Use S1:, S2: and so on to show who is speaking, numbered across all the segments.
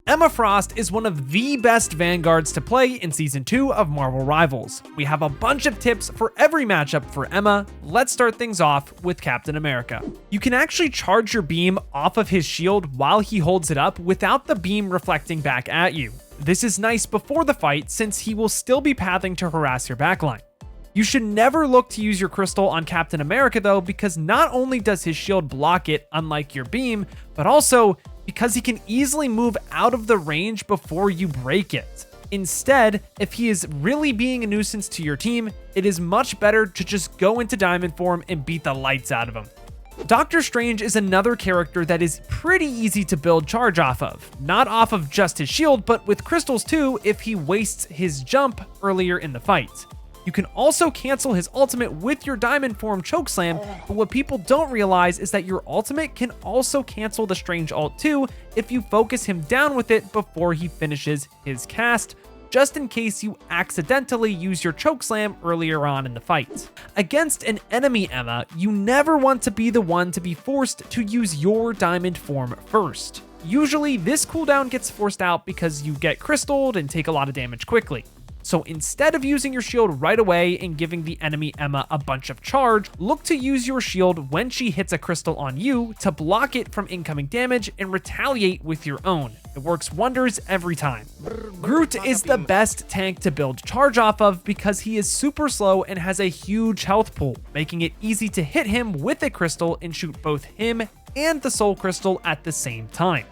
S1: Emma Frost is one of the best Vanguards to play in Season 2 of Marvel Rivals. We have a bunch of tips for every matchup for Emma. Let's start things off with Captain America. You can actually charge your beam off of his shield while he holds it up without the beam reflecting back at you. This is nice before the fight since he will still be pathing to harass your backline. You should never look to use your crystal on Captain America though, because not only does his shield block it unlike your beam, but also because he can easily move out of the range before you break it. Instead, if he is really being a nuisance to your team, it is much better to just go into diamond form and beat the lights out of him. Doctor Strange is another character that is pretty easy to build charge off of. Not off of just his shield, but with crystals too if he wastes his jump earlier in the fight. You can also cancel his ultimate with your diamond form chokeslam, but what people don't realize is that your ultimate can also cancel the Strange ult too if you focus him down with it before he finishes his cast, just in case you accidentally use your chokeslam earlier on in the fight. Against an enemy Emma, you never want to be the one to be forced to use your diamond form first. Usually this cooldown gets forced out because you get crystalled and take a lot of damage quickly. So instead of using your shield right away and giving the enemy Emma a bunch of charge, look to use your shield when she hits a crystal on you to block it from incoming damage and retaliate with your own. It works wonders every time. Groot is the best tank to build charge off of because he is super slow and has a huge health pool, making it easy to hit him with a crystal and shoot both him and the soul crystal at the same time.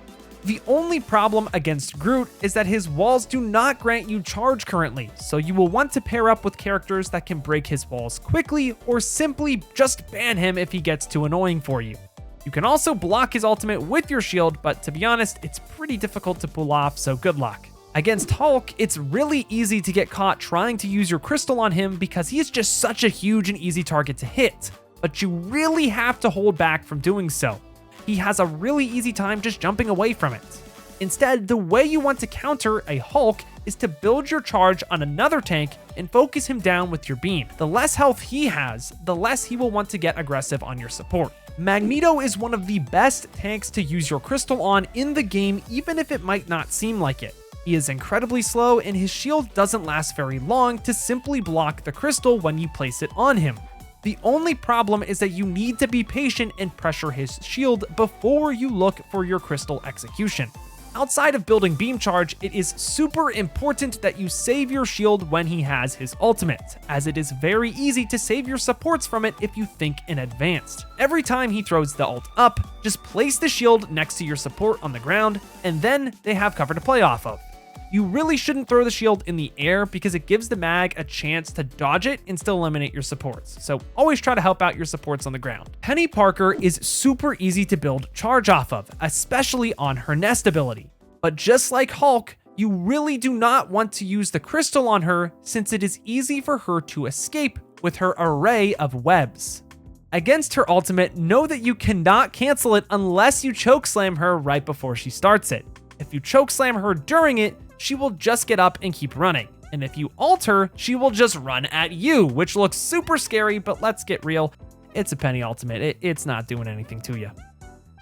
S1: The only problem against Groot is that his walls do not grant you charge currently, so you will want to pair up with characters that can break his walls quickly or simply just ban him if he gets too annoying for you. You can also block his ultimate with your shield, but to be honest, it's pretty difficult to pull off, so good luck. Against Hulk, it's really easy to get caught trying to use your crystal on him because he is just such a huge and easy target to hit, but you really have to hold back from doing so. He has a really easy time just jumping away from it. Instead, the way you want to counter a Hulk is to build your charge on another tank and focus him down with your beam. The less health he has, the less he will want to get aggressive on your support. Magneto is one of the best tanks to use your crystal on in the game, even if it might not seem like it. He is incredibly slow and his shield doesn't last very long to simply block the crystal when you place it on him. The only problem is that you need to be patient and pressure his shield before you look for your crystal execution. Outside of building beam charge, it is super important that you save your shield when he has his ultimate, as it is very easy to save your supports from it if you think in advance. Every time he throws the ult up, just place the shield next to your support on the ground, and then they have cover to play off of. You really shouldn't throw the shield in the air because it gives the mag a chance to dodge it and still eliminate your supports. So always try to help out your supports on the ground. Penny Parker is super easy to build charge off of, especially on her nest ability. But just like Hulk, you really do not want to use the crystal on her since it is easy for her to escape with her array of webs. Against her ultimate, know that you cannot cancel it unless you chokeslam her right before she starts it. If you chokeslam her during it, she will just get up and keep running. And if you ult her, she will just run at you, which looks super scary, but let's get real. It's a Penny ultimate. It's not doing anything to you.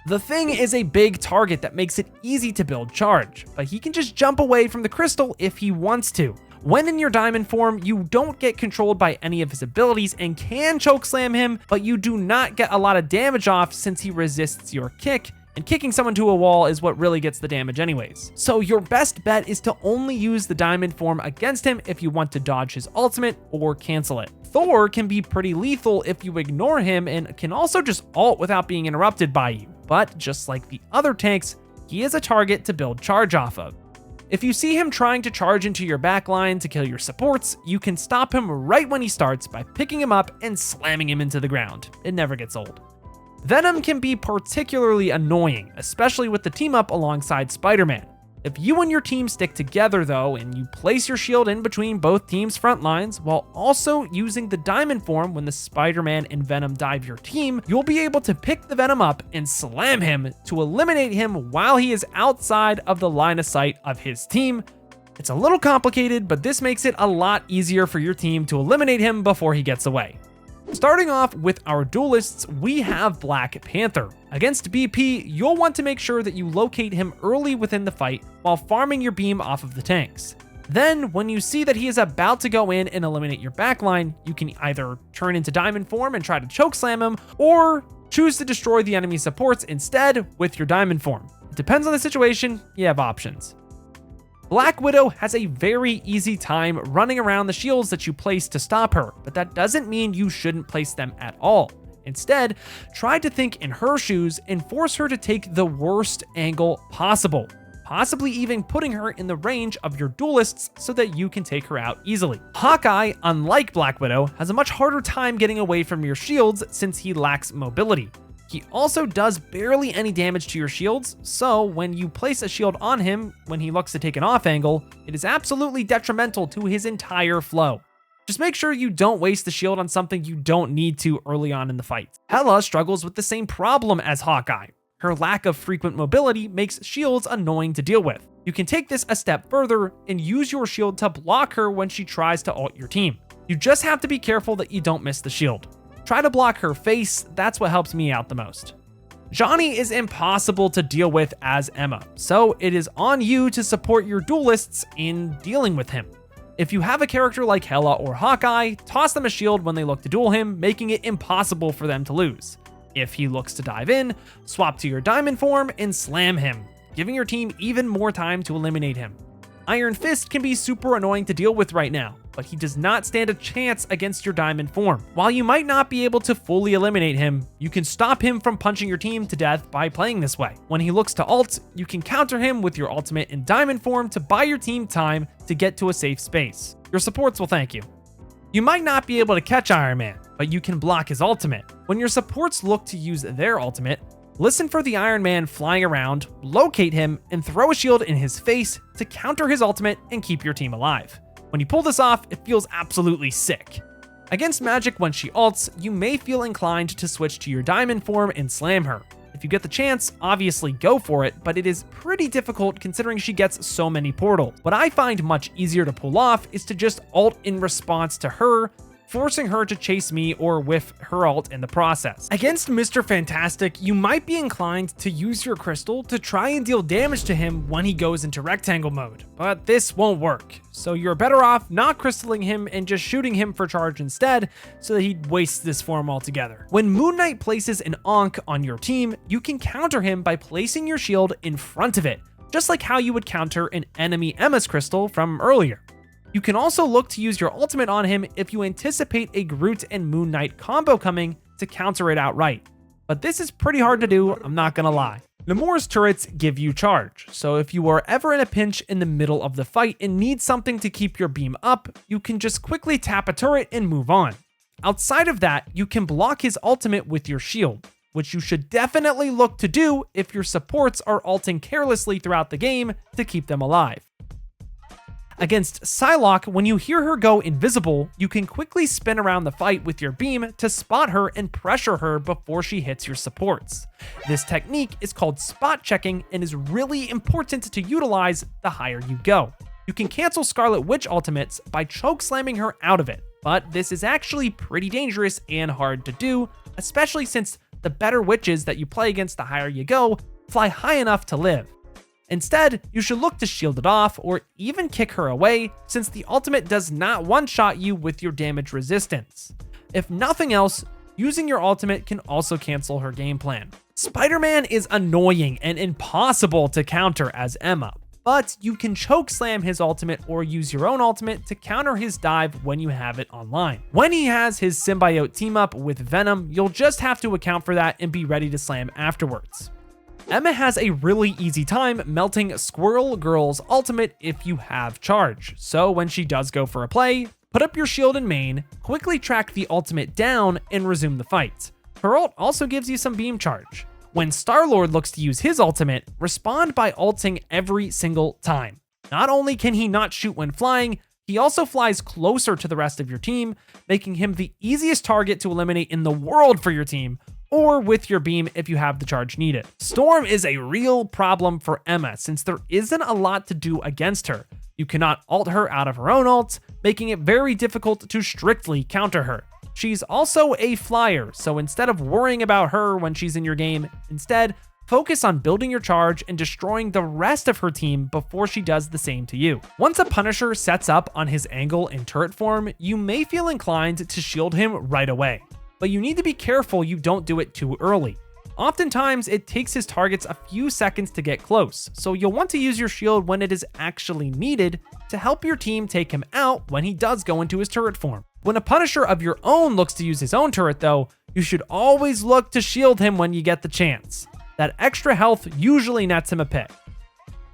S1: The Thing is a big target that makes it easy to build charge, but he can just jump away from the crystal if he wants to. When in your diamond form, you don't get controlled by any of his abilities and can chokeslam him, but you do not get a lot of damage off since he resists your kick, and kicking someone to a wall is what really gets the damage anyways. So your best bet is to only use the diamond form against him if you want to dodge his ultimate or cancel it. Thor can be pretty lethal if you ignore him and can also just ult without being interrupted by you. But just like the other tanks, he is a target to build charge off of. If you see him trying to charge into your backline to kill your supports, you can stop him right when he starts by picking him up and slamming him into the ground. It never gets old. Venom can be particularly annoying, especially with the team up alongside Spider-Man. If you and your team stick together though, and you place your shield in between both teams' front lines while also using the diamond form when the Spider-Man and Venom dive your team, you'll be able to pick the Venom up and slam him to eliminate him while he is outside of the line of sight of his team. It's a little complicated, but this makes it a lot easier for your team to eliminate him before he gets away. Starting off with our duelists, we have Black Panther. Against BP, you'll want to make sure that you locate him early within the fight while farming your beam off of the tanks. Then, when you see that he is about to go in and eliminate your backline, you can either turn into diamond form and try to chokeslam him, or choose to destroy the enemy supports instead with your diamond form. It depends on the situation, you have options. Black Widow has a very easy time running around the shields that you place to stop her, but that doesn't mean you shouldn't place them at all. Instead, try to think in her shoes and force her to take the worst angle possible, possibly even putting her in the range of your duelists so that you can take her out easily. Hawkeye, unlike Black Widow, has a much harder time getting away from your shields since he lacks mobility. He also does barely any damage to your shields, so when you place a shield on him when he looks to take an off angle, it is absolutely detrimental to his entire flow. Just make sure you don't waste the shield on something you don't need to early on in the fight. Hela struggles with the same problem as Hawkeye. Her lack of frequent mobility makes shields annoying to deal with. You can take this a step further and use your shield to block her when she tries to ult your team. You just have to be careful that you don't miss the shield. Try to block her face, that's what helps me out the most. Johnny is impossible to deal with as Emma, so it is on you to support your duelists in dealing with him. If you have a character like Hela or Hawkeye, toss them a shield when they look to duel him, making it impossible for them to lose. If he looks to dive in, swap to your diamond form and slam him, giving your team even more time to eliminate him. Iron Fist can be super annoying to deal with right now, but he does not stand a chance against your diamond form. While you might not be able to fully eliminate him, you can stop him from punching your team to death by playing this way. When he looks to ult, you can counter him with your ultimate in diamond form to buy your team time to get to a safe space. Your supports will thank you. You might not be able to catch Iron Man, but you can block his ultimate. When your supports look to use their ultimate, listen for the Iron Man flying around, locate him, and throw a shield in his face to counter his ultimate and keep your team alive. When you pull this off, it feels absolutely sick. Against Magic when she ults, you may feel inclined to switch to your diamond form and slam her. If you get the chance, obviously go for it, but it is pretty difficult considering she gets so many portals. What I find much easier to pull off is to just ult in response to her, forcing her to chase me or whiff her ult in the process. Against Mr. Fantastic, you might be inclined to use your crystal to try and deal damage to him when he goes into rectangle mode, but this won't work. So you're better off not crystalling him and just shooting him for charge instead so that he wastes this form altogether. When Moon Knight places an Ankh on your team, you can counter him by placing your shield in front of it, just like how you would counter an enemy Emma's crystal from earlier. You can also look to use your ultimate on him if you anticipate a Groot and Moon Knight combo coming to counter it outright. But this is pretty hard to do, I'm not gonna lie. Namor's turrets give you charge, so if you are ever in a pinch in the middle of the fight and need something to keep your beam up, you can just quickly tap a turret and move on. Outside of that, you can block his ultimate with your shield, which you should definitely look to do if your supports are ulting carelessly throughout the game to keep them alive. Against Psylocke, when you hear her go invisible, you can quickly spin around the fight with your beam to spot her and pressure her before she hits your supports. This technique is called spot checking and is really important to utilize the higher you go. You can cancel Scarlet Witch ultimates by choke slamming her out of it, but this is actually pretty dangerous and hard to do, especially since the better witches that you play against the higher you go fly high enough to live. Instead, you should look to shield it off or even kick her away, since the ultimate does not one-shot you with your damage resistance. If nothing else, using your ultimate can also cancel her game plan. Spider-Man is annoying and impossible to counter as Emma, but you can choke slam his ultimate or use your own ultimate to counter his dive when you have it online. When he has his symbiote team up with Venom, you'll just have to account for that and be ready to slam afterwards. Emma has a really easy time melting Squirrel Girl's ultimate if you have charge, so when she does go for a play, put up your shield in main, quickly track the ultimate down, and resume the fight. Her ult also gives you some beam charge. When Star-Lord looks to use his ultimate, respond by ulting every single time. Not only can he not shoot when flying, he also flies closer to the rest of your team, making him the easiest target to eliminate in the world for your team, or with your beam if you have the charge needed. Storm is a real problem for Emma since there isn't a lot to do against her. You cannot ult her out of her own ult, making it very difficult to strictly counter her. She's also a flyer, so instead of worrying about her when she's in your game, instead, focus on building your charge and destroying the rest of her team before she does the same to you. Once a Punisher sets up on his angle in turret form, you may feel inclined to shield him right away, but you need to be careful you don't do it too early. Oftentimes, it takes his targets a few seconds to get close, so you'll want to use your shield when it is actually needed to help your team take him out when he does go into his turret form. When a Punisher of your own looks to use his own turret though, you should always look to shield him when you get the chance. That extra health usually nets him a pick.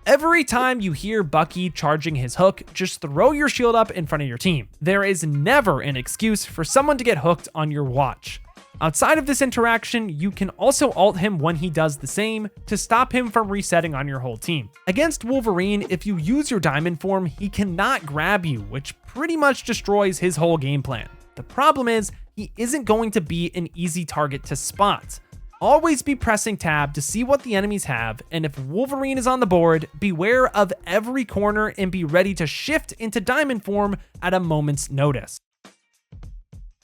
S1: Every time you hear Bucky charging his hook, just throw your shield up in front of your team. There is never an excuse for someone to get hooked on your watch. Outside of this interaction, you can also ult him when he does the same to stop him from resetting on your whole team. Against Wolverine, if you use your diamond form, he cannot grab you, which pretty much destroys his whole game plan. The problem is, he isn't going to be an easy target to spot. Always be pressing tab to see what the enemies have, and if Wolverine is on the board, beware of every corner and be ready to shift into diamond form at a moment's notice.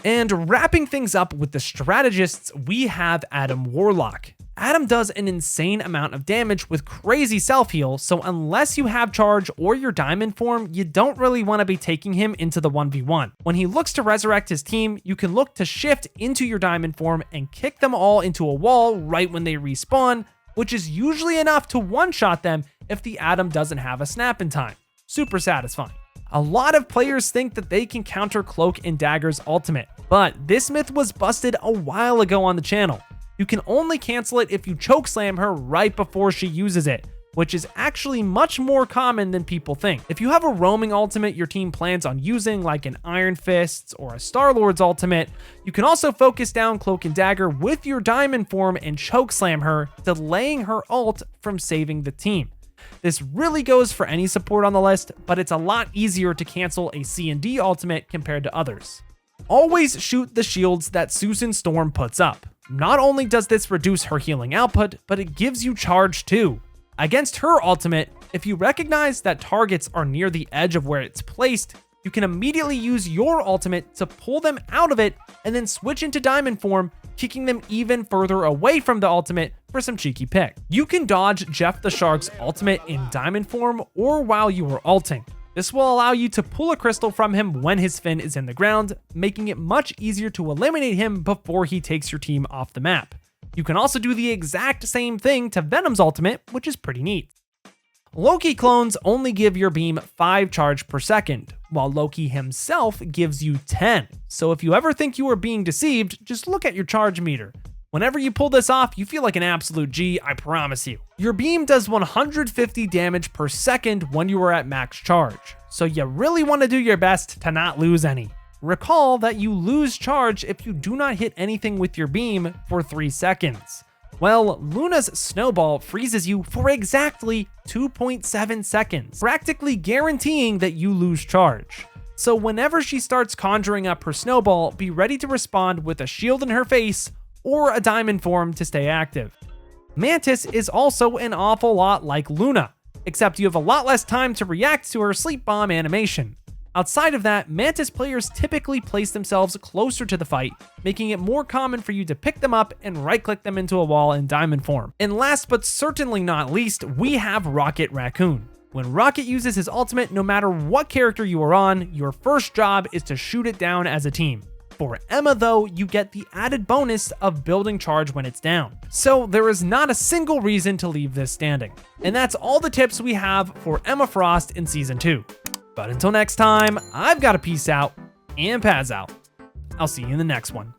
S1: And wrapping things up with the strategists, we have Adam Warlock. Adam does an insane amount of damage with crazy self-heal, so unless you have charge or your diamond form, you don't really want to be taking him into the 1v1. When he looks to resurrect his team, you can look to shift into your diamond form and kick them all into a wall right when they respawn, which is usually enough to one-shot them if the Adam doesn't have a snap in time. Super satisfying. A lot of players think that they can counter Cloak and Dagger's ultimate, but this myth was busted a while ago on the channel. You can only cancel it if you chokeslam her right before she uses it, which is actually much more common than people think. If you have a roaming ultimate your team plans on using, like an Iron Fists or a Star-Lord's ultimate, you can also focus down Cloak and Dagger with your diamond form and chokeslam her, delaying her ult from saving the team. This really goes for any support on the list, but it's a lot easier to cancel a C&D ultimate compared to others. Always shoot the shields that Susan Storm puts up. Not only does this reduce her healing output, but it gives you charge too. Against her ultimate, if you recognize that targets are near the edge of where it's placed, you can immediately use your ultimate to pull them out of it and then switch into diamond form, kicking them even further away from the ultimate for some cheeky pick. You can dodge Jeff the Shark's ultimate in diamond form or while you are ulting. This will allow you to pull a crystal from him when his fin is in the ground, making it much easier to eliminate him before he takes your team off the map. You can also do the exact same thing to Venom's ultimate, which is pretty neat. Loki clones only give your beam 5 charge per second, while Loki himself gives you 10. So if you ever think you are being deceived, just look at your charge meter. Whenever you pull this off, you feel like an absolute G, I promise you. Your beam does 150 damage per second when you are at max charge, so you really want to do your best to not lose any. Recall that you lose charge if you do not hit anything with your beam for 3 seconds. Well, Luna's snowball freezes you for exactly 2.7 seconds, practically guaranteeing that you lose charge. So whenever she starts conjuring up her snowball, be ready to respond with a shield in her face or a diamond form to stay active. Mantis is also an awful lot like Luna, except you have a lot less time to react to her sleep bomb animation. Outside of that, Mantis players typically place themselves closer to the fight, making it more common for you to pick them up and right-click them into a wall in diamond form. And last but certainly not least, we have Rocket Raccoon. When Rocket uses his ultimate, no matter what character you are on, your first job is to shoot it down as a team. For Emma though, you get the added bonus of building charge when it's down. So there is not a single reason to leave this standing. And that's all the tips we have for Emma Frost in Season 2. But until next time, I've got to peace out and Paz out. I'll see you in the next one.